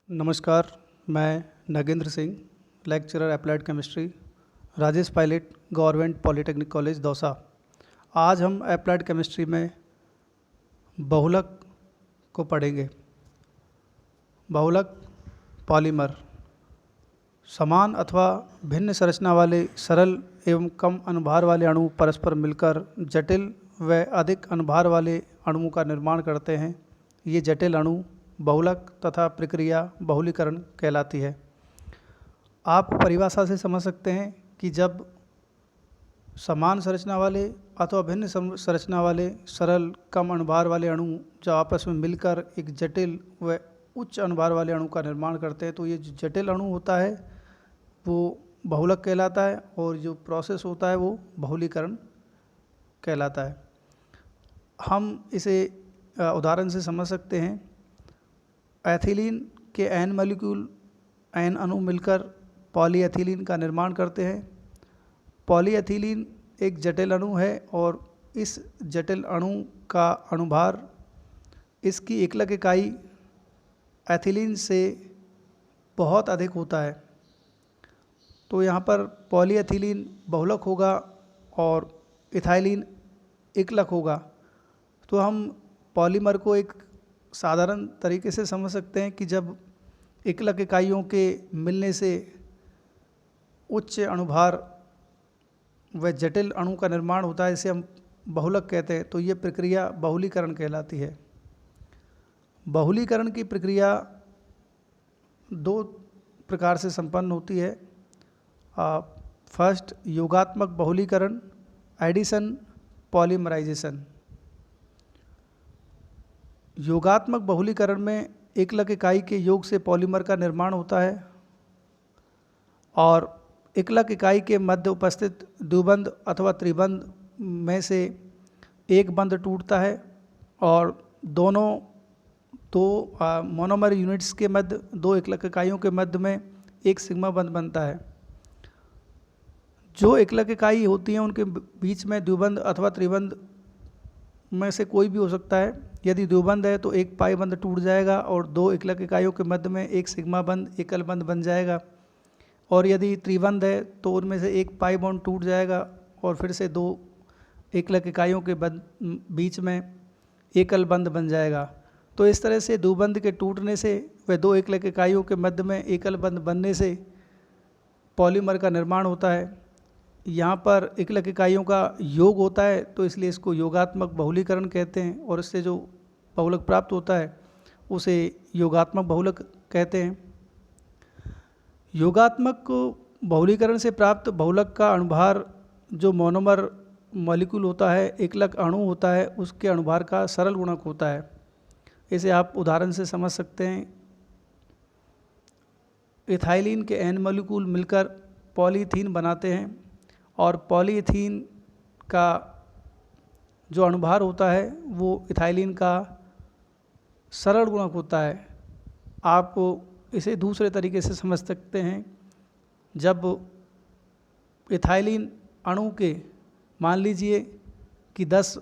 नमस्कार, मैं Nagendra Singh, lecturer applied chemistry, Rajesh Pilot, government polytechnic college Dausa. आज हम अप्लाइड केमिस्ट्री में बहुलक को पढ़ेंगे। बहुलक पॉलीमर समान अथवा भिन्न संरचना वाले सरल एवं कम अनुभार वाले अणु परस्पर मिलकर जटिल व अधिक अनुभार वाले अणुओं का निर्माण करते हैं। ये जटिल अणु बहुलक तथा प्रक्रिया बहुलीकरण कहलाती है। आप परिभाषा से समझ सकते हैं कि जब समान संरचना वाले अथवा भिन्न संरचना वाले सरल कम अनुभार वाले अणु जो आपस में मिलकर एक जटिल व उच्च अनुभार वाले अणु का निर्माण करते हैं, तो ये जो जटिल अणु होता है वो बहुलक कहलाता है और जो प्रोसेस होता है वो बहुलीकरण कहलाता है। हम इसे उदाहरण से समझ सकते हैं। एथिलीन के एन मॉलिक्यूल एन अणु मिलकर पॉलीएथिलीन का निर्माण करते हैं। पॉलीएथिलीन एक जटिल अणु है और इस जटिल अणु का अनुभार इसकी एकलक इकाई एथिलीन से बहुत अधिक होता है, तो यहाँ पर पॉलीएथिलीन बहुलक होगा और इथाइलिन एकलक होगा। तो हम पॉलीमर को एक साधारण तरीके से समझ सकते हैं कि जब एकलक इकाइयों के मिलने से उच्च अनुभार व जटिल अणु का निर्माण होता है, इसे हम बहुलक कहते हैं। तो ये प्रक्रिया बहुलीकरण कहलाती है। बहुलीकरण की प्रक्रिया दो प्रकार से संपन्न होती है। फर्स्ट, योगात्मक बहुलीकरण, एडिशन पॉलीमराइजेशन। योगात्मक बहुलीकरण में एकलक इकाई के योग से पॉलीमर का निर्माण होता है और एकलक इकाई के मध्य उपस्थित द्विबंध अथवा त्रिबंध में से एक बंध टूटता है और दोनों दो मोनोमर यूनिट्स के मध्य, दो एकलक इकाइयों के मध्य में एक सिग्मा बंध बनता है। जो एकलक इकाई होती हैं उनके बीच में द्विबंध अथवा त्रिबंध में से कोई भी हो सकता है। यदि द्विबंध है तो एक पाई बंध टूट जाएगा और दो एकलक इकाइयों के मध्य में एक सिग्मा बंध एकल बंध बन जाएगा। और यदि त्रिबंध है तो उनमें से एक पाई बॉन्ड टूट जाएगा और फिर से दो एकलक इकाइयों के बीच में एकल बंध बन जाएगा। तो इस तरह से द्विबंध के टूटने से व दो एकलक इकाइयों के मध्य में एकल बंध बनने से पॉलीमर का निर्माण होता है। यहाँ पर एकलक इकाइयों का योग होता है, तो इसलिए इसको योगात्मक बहुलीकरण कहते हैं और इससे जो बहुलक प्राप्त होता है उसे योगात्मक बहुलक कहते हैं। योगात्मक बहुलीकरण से प्राप्त बहुलक का अनुभार जो मोनोमर मॉलिक्यूल होता है, एकलक अणु होता है, उसके अनुभार का सरल गुणक होता है। इसे आप उदाहरण से समझ सकते हैं। इथाइलिन के एन मॉलिक्यूल मिलकर पॉलीथीन बनाते हैं और पॉलीथीन का जो अनुभार होता है वो इथाइलिन का सरल गुणक होता है। आप इसे दूसरे तरीके से समझ सकते हैं। जब इथाइलिन अणु के मान लीजिए कि 10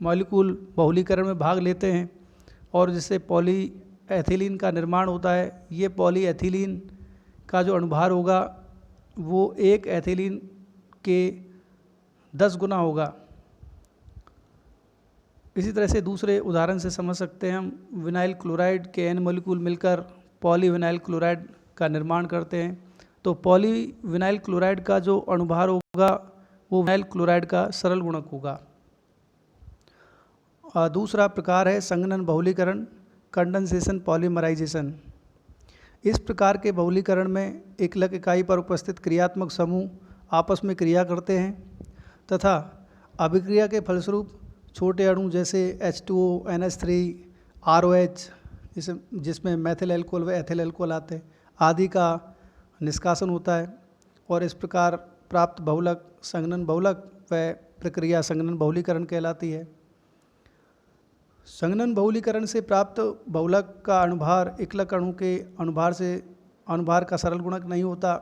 मॉलिक्यूल बहुलीकरण में भाग लेते हैं और जिससे पॉलीएथिलीन का निर्माण होता है, ये पॉलीएथिलीन का जो अनुभार होगा वो एक एथिलीन के 10 गुना होगा। इसी तरह से दूसरे उदाहरण से समझ सकते हैं हम। विनाइल क्लोराइड के एन मॉलिक्यूल मिलकर पॉलीविनाइल क्लोराइड का निर्माण करते हैं, तो पॉलीविनाइल क्लोराइड का जो अनुभार होगा वो विनाइल क्लोराइड का सरल गुणक होगा। दूसरा प्रकार है संघनन बहुलीकरण, कंडेंसेशन पॉलीमराइजेशन। इस प्रकार के बहुलीकरण में एकलक इकाई पर उपस्थित क्रियात्मक समूह आपस में क्रिया करते हैं तथा अभिक्रिया के फलस्वरूप छोटे अणु जैसे H2O, NH3, ROH जिसमें मैथिल एल्कोहल व एथिल एल्कोहल आते हैं आदि का निष्कासन होता है और इस प्रकार प्राप्त बहुलक संघनन बहुलक व प्रक्रिया संघनन बहुलीकरण कहलाती है। संघनन बहुलीकरण से प्राप्त बहुलक का अनुभार एकलक अणु के अनुभार का सरल गुणक नहीं होता।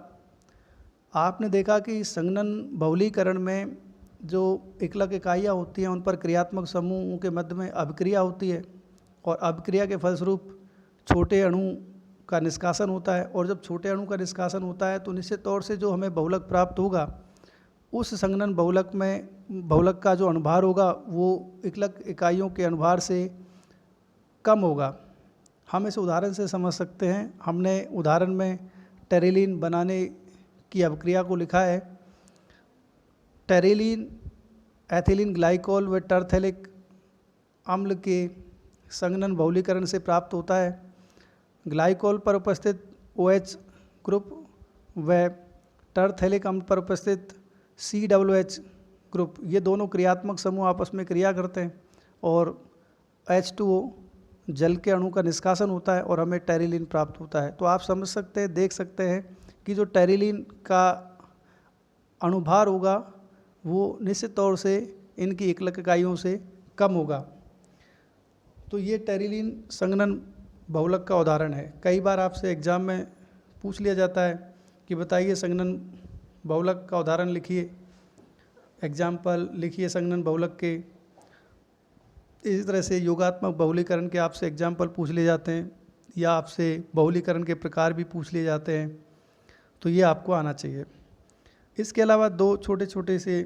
आपने देखा कि संघनन बहुलीकरण में जो एकलक इकाइयाँ होती हैं उन पर क्रियात्मक समूहों के मध्य में अभिक्रिया होती है और अभिक्रिया के फलस्वरूप छोटे अणु का निष्कासन होता है, और जब छोटे अणु का निष्कासन होता है तो निश्चित तौर से जो हमें बहुलक प्राप्त होगा, उस संघनन बहुलक में बहुलक का जो अणुभार होगा वो एकलक इकाइयों के अणुभार से कम होगा। हम इस उदाहरण से समझ सकते हैं। हमने उदाहरण में टेरिलीन बनाने की अभिक्रिया को लिखा है। टेरिलीन एथिलीन ग्लाइकोल व टरथेलिक अम्ल के संघनन बहुलीकरण से प्राप्त होता है। ग्लाइकोल पर उपस्थित OH ग्रुप व टरथेलिक अम्ल पर उपस्थित COOH ग्रुप, ये दोनों क्रियात्मक समूह आपस में क्रिया करते हैं और H2O जल के अणु का निष्कासन होता है और हमें टेरिलीन प्राप्त होता है। तो आप समझ सकते हैं, देख सकते हैं कि जो टेरिलीन का अणुभार होगा वो निश्चित तौर से इनकी एकलक इकाइयों से कम होगा। तो ये टेरिलीन संघनन बहुलक का उदाहरण है। कई बार आपसे एग्जाम में पूछ लिया जाता है कि बताइए संघनन बहुलक का उदाहरण लिखिए, एग्जाम्पल लिखिए संघनन बहुलक के। इसी तरह से योगात्मक बहुलीकरण के आपसे एग्जाम्पल पूछ लिए जाते हैं या आपसे बहुलीकरण के प्रकार भी पूछ लिए जाते हैं, तो ये आपको आना चाहिए। इसके अलावा दो छोटे छोटे से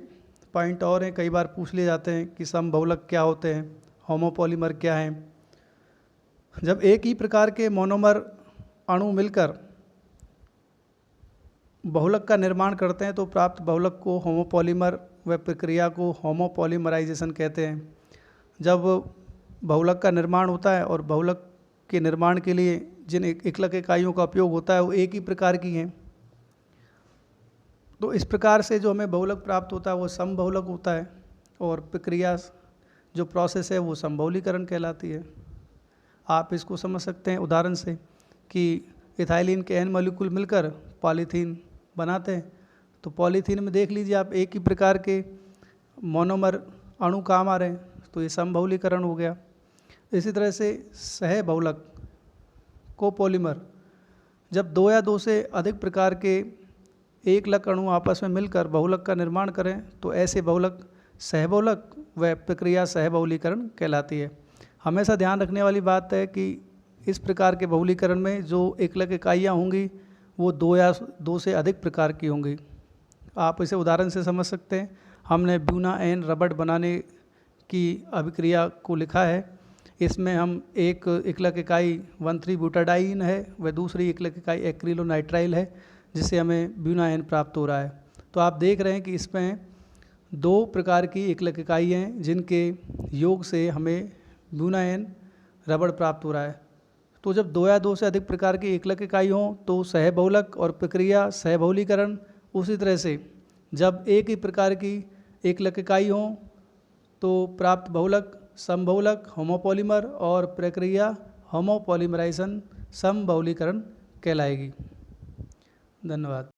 पॉइंट और हैं, कई बार पूछ लिए जाते हैं कि समबहुलक क्या होते हैं, होमोपॉलीमर क्या हैं। जब एक ही प्रकार के मोनोमर अणु मिलकर बहुलक का निर्माण करते हैं तो प्राप्त बहुलक को होमोपॉलीमर व प्रक्रिया को होमोपॉलीमराइजेशन कहते हैं। जब बहुलक का निर्माण होता है और बहुलक के निर्माण के लिए जिन एकलक इकाइयों का उपयोग होता है वो एक ही प्रकार की हैं, तो इस प्रकार से जो हमें बहुलक प्राप्त होता है वो समबहुलक होता है और प्रक्रिया जो प्रोसेस है वो समबहुलीकरण कहलाती है। आप इसको समझ सकते हैं उदाहरण से कि इथाइलिन के N मॉलिक्यूल मिलकर पॉलीथीन बनाते हैं, तो पॉलीथीन में देख लीजिए आप एक ही प्रकार के मोनोमर अणु काम आ रहे हैं, तो ये समबहुलीकरण हो गया। इसी तरह से सहबहुलक कोपॉलीमर, जब दो या दो से अधिक प्रकार के एकलक अणु आपस में मिलकर बहुलक का निर्माण करें तो ऐसे बहुलक सहबहुलक व प्रक्रिया सहबहुलीकरण कहलाती है। हमेशा ध्यान रखने वाली बात है कि इस प्रकार के बहुलीकरण में जो एकलक इकाइयाँ होंगी वो दो या दो से अधिक प्रकार की होंगी। आप इसे उदाहरण से समझ सकते हैं। हमने ब्यूना एन रबड़ बनाने की अभिक्रिया को लिखा है। इसमें हम एक एकलक इकाई 1,3-ब्यूटाडाइन है व दूसरी एकलक इकाई एक्रिलोनाइट्राइल है, जिससे हमें ब्यूना एन प्राप्त हो रहा है। तो आप देख रहे हैं कि इसमें दो प्रकार की एकलक इकाई हैं जिनके योग से हमें ब्यूना एन रबड़ प्राप्त हो रहा है। तो जब दो या दो से अधिक प्रकार की एकलक इकाई हों तो सहबहुलक और प्रक्रिया सहबहुलीकरण। उसी तरह से जब एक ही प्रकार की एकलक इकाई हों तो प्राप्त बहुलक समबहुलक होमोपॉलीमर और प्रक्रिया होमोपॉलीमराइजेशन समबहुलीकरण कहलाएगी। धन्यवाद।